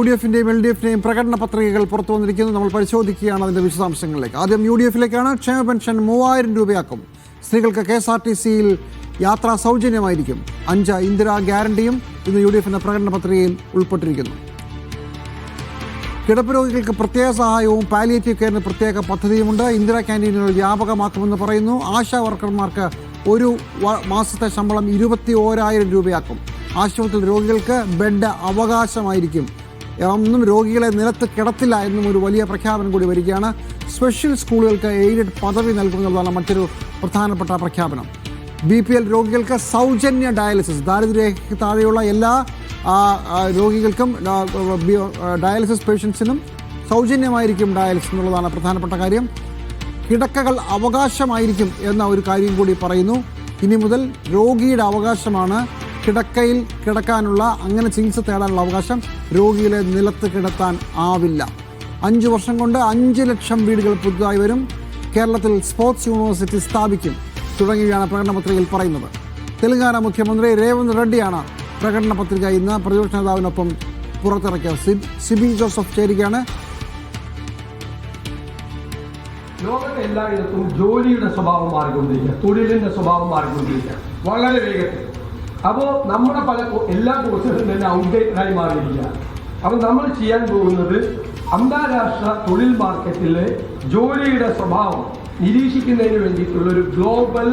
UDF-ന്റെയും LDF-ന്റെയും പ്രകടന പത്രികകൾ പുറത്തു വന്നിരിക്കുന്നു. നമ്മൾ പരിശോധിക്കുകയാണ് അതിന്റെ വിശദാംശങ്ങളിലേക്ക്. ആദ്യം UDF-ലേക്കാണ്. ക്ഷേമ പെൻഷൻ 3000 രൂപയാക്കും. സ്ത്രീകൾക്ക് KSRTC-യിൽ യാത്രാ സൗജന്യമായിരിക്കും. 5 ഇന്ദിരാ ഗ്യാരണ്ടിയും ഇന്ന് UDF-ന്റെ പ്രകടന പത്രികയിൽ ഉൾപ്പെട്ടിരിക്കുന്നു. കിടപ്പ് രോഗികൾക്ക് പ്രത്യേക സഹായവും പാലിയേറ്റീവ് കെയറിന് പ്രത്യേക പദ്ധതിയുമുണ്ട്. ഇന്ദിരാ ക്യാൻറ്റീനുകൾ വ്യാപകമാക്കുമെന്ന് പറയുന്നു. ആശാ വർക്കർമാർക്ക് ഒരു മാസത്തെ ശമ്പളം 21,000 രൂപയാക്കും. ആശുപത്രി രോഗികൾക്ക് ബെഡ് അവകാശമായിരിക്കും. ഒന്നും രോഗികളെ നിലത്ത് കിടത്തില്ല എന്നും ഒരു വലിയ പ്രഖ്യാപനം കൂടി വരികയാണ്. സ്പെഷ്യൽ സ്കൂളുകൾക്ക് എയ്ഡഡ് പദവി നൽകുമെന്നുള്ളതാണ് മറ്റൊരു പ്രധാനപ്പെട്ട പ്രഖ്യാപനം. BPL രോഗികൾക്ക് സൗജന്യ ഡയാലിസിസ്. ദാരിദ്ര്യരേഖയ്ക്ക് താഴെയുള്ള എല്ലാ രോഗികൾക്കും ഡയാലിസിസ് പേഷ്യൻസിനും സൗജന്യമായിരിക്കും ഡയാലിസിസ് എന്നുള്ളതാണ് പ്രധാനപ്പെട്ട കാര്യം. കിടക്കകൾ അവകാശമായിരിക്കും എന്ന ഒരു കാര്യം കൂടി പറയുന്നു. ഇനി മുതൽ രോഗിയുടെ അവകാശമാണ് കിടക്കയിൽ കിടക്കാനുള്ള, അങ്ങനെ ചികിത്സ തേടാനുള്ള അവകാശം. രോഗികളെ നിലത്ത് കിടത്താൻ ആവില്ല. 5 വർഷം കൊണ്ട് 5 ലക്ഷം വീടുകൾ പുതുതായി വരും. കേരളത്തിൽ സ്പോർട്സ് യൂണിവേഴ്സിറ്റി സ്ഥാപിക്കും തുടങ്ങിയവയാണ് പ്രകടന പത്രികയിൽ പറയുന്നത്. തെലങ്കാന മുഖ്യമന്ത്രി രേവന്ത് റെഡ്ഡിയാണ് പ്രകടന പത്രിക ഇന്ന് പ്രതിപക്ഷ നേതാവിനൊപ്പം പുറത്തിറക്കിയത്. സിബി ജോസഫ് ചേരുകയാണ്. ലോകത്തെ എല്ലായിടത്തും ജോലിയുടെ സ്വഭാവം മാറിക്കൊണ്ടിരിക്കുക, തൊഴിലിന്റെ സ്വഭാവം മാറിക്കൊണ്ടിരിക്കുക വളരെ വേഗത്തിൽ. അപ്പോൾ നമ്മുടെ എല്ലാ കോഴ്സുകളും തന്നെ ഔട്ട്ഡേറ്റഡായി മാറിയിരിക്കുക. അപ്പോൾ നമ്മൾ ചെയ്യാൻ പോകുന്നത് അന്താരാഷ്ട്ര തൊഴിൽ മാർക്കറ്റിലെ ജോലിയുടെ സ്വഭാവം നിരീക്ഷിക്കുന്നതിന് വേണ്ടിയിട്ടുള്ള ഒരു ഗ്ലോബൽ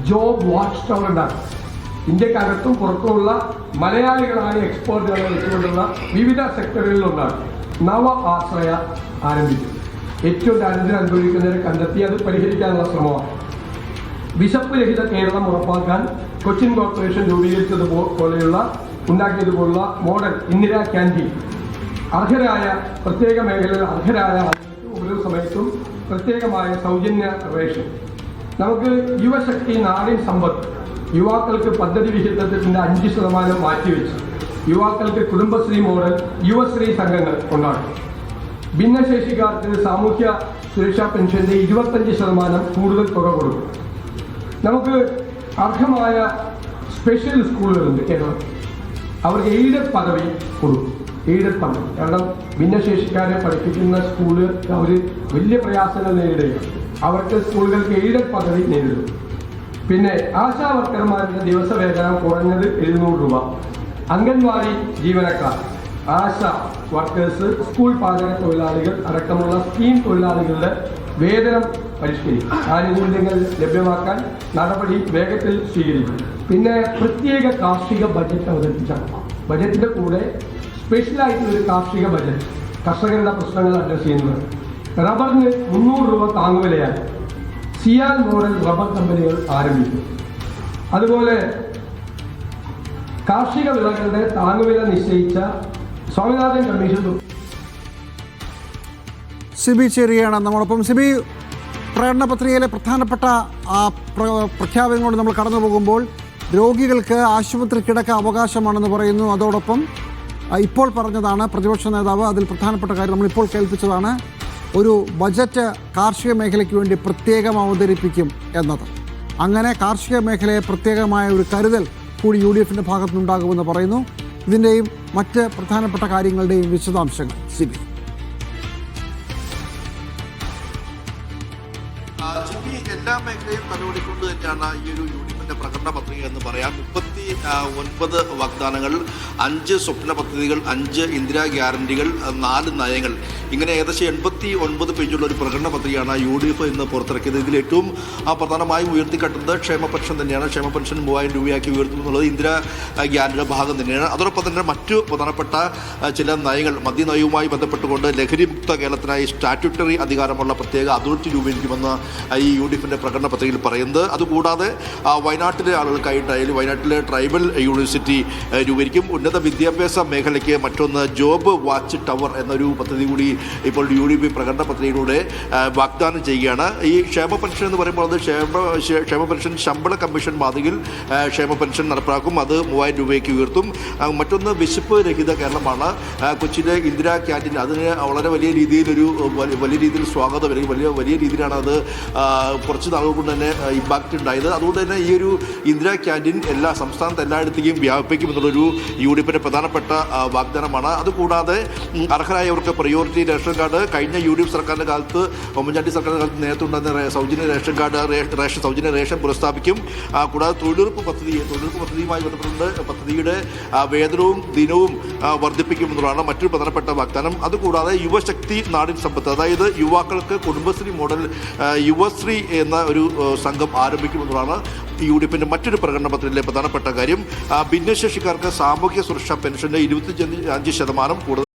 ജോബ് വാച്ച് ടവർ ഉണ്ടാക്കും. ഇന്ത്യക്കകത്തും പുറത്തുമുള്ള മലയാളികളായ എക്സ്പേർട്ടുകളെ വെച്ചുകൊണ്ടുള്ള വിവിധ സെക്ടറുകളിലുണ്ടാകും. നവ ആശ്രയ ആരംഭിക്കും. ഏറ്റവും ദാരിദ്ര്യം അനുഭവിക്കുന്നവരെ കണ്ടെത്തി അത് പരിഹരിക്കാനുള്ള ശ്രമമാണ്. വിശപ്പ് രഹിത കേരളം ഉറപ്പാക്കാൻ കൊച്ചിൻ കോർപ്പറേഷൻ ഉണ്ടാക്കിയതുപോലുള്ള മോഡൽ ഇന്ദിരാ ക്യാൻറ്റീൻ അർഹരായ പ്രത്യേക മേഖലയിൽ അർഹരായ ആളുകൾക്ക് ഓരോ സമയത്തും പ്രത്യേകമായ സൗജന്യ റേഷൻ. നമുക്ക് യുവശക്തി നാടിൻ സമ്പത്ത്. യുവാക്കൾക്ക് പദ്ധതി വിഹിതത്തിന്റെ 5% മാറ്റിവെച്ച് യുവാക്കൾക്ക് കുടുംബശ്രീ മോഡൽ യുവശ്രീ സംഘങ്ങൾ ഉണ്ടാകും. ഭിന്നശേഷിക്കാർക്ക് സാമൂഹ്യ സുരക്ഷാ പെൻഷന്റെ 25% കൂടുതൽ തുക കൊടുക്കും. നമുക്ക് അർഹമായ സ്പെഷ്യൽ സ്കൂളുകളുണ്ട് കേരളത്തിൽ. അവർക്ക് എയ്ഡഡ് പദവി കൊടുക്കും. എയ്ഡഡ് പദവി, കാരണം ഭിന്നശേഷിക്കാരെ പഠിപ്പിക്കുന്ന സ്കൂളുകൾ അവർ വലിയ പ്രയാസങ്ങൾ നേരിടുകയാണ്. അവർക്ക് സ്കൂളുകൾക്ക് എയ്ഡഡ് പദവി നേരിടും. പിന്നെ ആശാ വർക്കർമാരുടെ ദിവസവേതനം കുറഞ്ഞത് 700 രൂപ. അംഗൻവാടി ജീവനക്കാർ, ആശാ വർക്കേഴ്സ്, സ്കൂൾ പാചക തൊഴിലാളികൾ അടക്കമുള്ള സ്കീം തൊഴിലാളികളുടെ വേതനം പരിഷ്കരിക്കും. ആനുകൂല്യങ്ങൾ ലഭ്യമാക്കാൻ നടപടി വേഗത്തിൽ സ്വീകരിക്കും. പിന്നെ പ്രത്യേക കാർഷിക ബജറ്റ് അവതരിപ്പിച്ചാണ്. ബജറ്റിന്റെ കൂടെ സ്പെഷ്യലായിട്ടുള്ളൊരു കാർഷിക ബജറ്റ് കർഷകരുടെ പ്രശ്നങ്ങൾ അഡ്രസ് ചെയ്യുന്നത്. റബ്ബറിന് 300 രൂപ താങ്ങുവിലയാണ്. സിയാൽ മോഡൽ റബ്ബർ കമ്പനികൾ ആരംഭിക്കും. അതുപോലെ കാർഷിക വിളകളുടെ താങ്ങുവില നിശ്ചയിച്ച സ്വാമിനാഥൻ കമ്മീഷൻ. സിബി ചേരുകയാണ് നമ്മളൊപ്പം. സിബി, പ്രകടന പത്രികയിലെ പ്രധാനപ്പെട്ട പ്രഖ്യാപനങ്ങളോട് നമ്മൾ കടന്നു പോകുമ്പോൾ രോഗികൾക്ക് ആശുപത്രി കിടക്ക അവകാശമാണെന്ന് പറയുന്നു. അതോടൊപ്പം ഇപ്പോൾ പറഞ്ഞതാണ് പ്രതിപക്ഷ നേതാവ്, അതിൽ പ്രധാനപ്പെട്ട കാര്യം നമ്മളിപ്പോൾ കേൾപ്പിച്ചതാണ്, ഒരു ബജറ്റ് കാർഷിക മേഖലയ്ക്ക് വേണ്ടി പ്രത്യേകം അവതരിപ്പിക്കും എന്നത്. അങ്ങനെ കാർഷിക മേഖലയെ പ്രത്യേകമായ ഒരു കരുതൽ കൂടി UDF-ന്റെ ഭാഗത്തുനിന്നുണ്ടാകുമെന്ന് പറയുന്നു. ഇതിൻ്റെയും മറ്റ് പ്രധാനപ്പെട്ട കാര്യങ്ങളുടെയും വിശദാംശങ്ങൾ സിബി. എല്ലാ മേഖലയും തലോടിക്കൊണ്ട് തന്നെയാണ് ഈ ഒരു UDF-ന്റെ പ്രകടന പത്രിക എന്ന് പറയാം. 39 വാഗ്ദാനങ്ങൾ, 5 സ്വപ്ന പദ്ധതികൾ, 5 ഇന്ദിരാ ഗ്യാരണ്ടികൾ, 4 നയങ്ങൾ, ഇങ്ങനെ ഏകദേശം 89 പേജുള്ള ഒരു പ്രകടന പത്രികയാണ് UDF ഇന്ന് പുറത്തിറക്കിയത്. ഇതിൽ ഏറ്റവും പ്രധാനമായും ഉയർത്തിക്കാട്ടുന്നത് ക്ഷേമ പെൻഷൻ തന്നെയാണ്. ക്ഷേമ പെൻഷൻ 3000 രൂപയാക്കി ഉയർത്തുമെന്നുള്ളത് ഇന്ദിരാ ഗ്യാരണ്ടിയുടെ ഭാഗം തന്നെയാണ്. അതോടൊപ്പം തന്നെ മറ്റു പ്രധാനപ്പെട്ട ചില നയങ്ങൾ, മദ്യനയവുമായി ബന്ധപ്പെട്ടുകൊണ്ട് ലഹരിമുക്ത കേരളത്തിനായി സ്റ്റാറ്റ്യൂട്ടറി അധികാരമുള്ള പ്രത്യേക അതോറിറ്റി രൂപീകരിക്കുമെന്ന് ഈ UDF-ന്റെ പ്രകടന പത്രികയിൽ പറയുന്നത്. അതുകൂടാതെ വയനാട്ടിലെ ആളുകൾക്കായിട്ടായാലും വയനാട്ടിലെ ട്രൈബൽ യൂണിവേഴ്സിറ്റി രൂപീകരിക്കും. ഉന്നത വിദ്യാഭ്യാസ മേഖലയ്ക്ക് മറ്റൊന്ന് ജോബ് വാച്ച് ടവർ എന്നൊരു പദ്ധതി കൂടി ഇപ്പോൾ UDF പ്രകടന പത്രികയിലൂടെ വാഗ്ദാനം ചെയ്യുകയാണ്. ഈ ക്ഷേമ പെൻഷൻ എന്ന് പറയുമ്പോൾ അത് ക്ഷേമ പെൻഷൻ ശമ്പള കമ്മീഷൻ മാതൃകയിൽ ക്ഷേമ പെൻഷൻ നടപ്പാക്കും. അത് 3000 രൂപയ്ക്ക് ഉയർത്തും. മറ്റൊന്ന് വിശപ്പ് രഹിത കേരളമാണ്. കൊച്ചിയിലെ ഇന്ദിരാ ക്യാൻറ്റീൻ അതിന് വളരെ വലിയ രീതിയിൽ സ്വാഗതം, അല്ലെങ്കിൽ വലിയ രീതിയിലാണ് അത് കുറച്ച് നാളുകൾ കൊണ്ട് തന്നെ ഇമ്പാക്റ്റ് ഉണ്ടായത്. അതുകൊണ്ട് തന്നെ ഈ ഒരു ഇന്ദിരാ ക്യാൻറ്റീൻ സംസ്ഥാനത്ത് എല്ലായിടത്തേക്കും വ്യാപിപ്പിക്കുമെന്നുള്ളൊരു UDP പ്രധാനപ്പെട്ട വാഗ്ദാനമാണ്. അതുകൂടാതെ അർഹരായവർക്ക് പ്രയോറിറ്റി റേഷൻ കാർഡ് കഴിഞ്ഞ UDP സർക്കാരിൻ്റെ കാലത്ത്, ഉമ്മൻചാണ്ടി സർക്കാരിൻ്റെ കാലത്ത് നേരത്തെ ഉണ്ടായിരുന്ന സൗജന്യ റേഷൻ കാർഡ്, സൗജന്യ റേഷൻ പുനഃസ്ഥാപിക്കും. കൂടാതെ തൊഴിലുറപ്പ് പദ്ധതിയുമായി ബന്ധപ്പെട്ടുണ്ട് പദ്ധതിയുടെ വേതനവും ദിനവും വർദ്ധിപ്പിക്കുമെന്നുള്ളതാണ് മറ്റൊരു പ്രധാനപ്പെട്ട വാഗ്ദാനം. അതുകൂടാതെ യുവശക്തി നാടിൻ സമ്പത്ത്, അതായത് യുവാക്കൾക്ക് കുടുംബശ്രീ മോഡൽ യുവശ്രീ എന്ന ഒരു സംഘം ആരംഭിക്കുമെന്നുള്ളതാണ് UDPന്റെ മറ്റൊരു പ്രകടന പത്രികയിലെ പ്രധാനപ്പെട്ട കാര്യം. ഭിന്നശേഷിക്കാർക്ക് സാമൂഹ്യ സുരക്ഷാ പെൻഷന് 25% കൂടുതൽ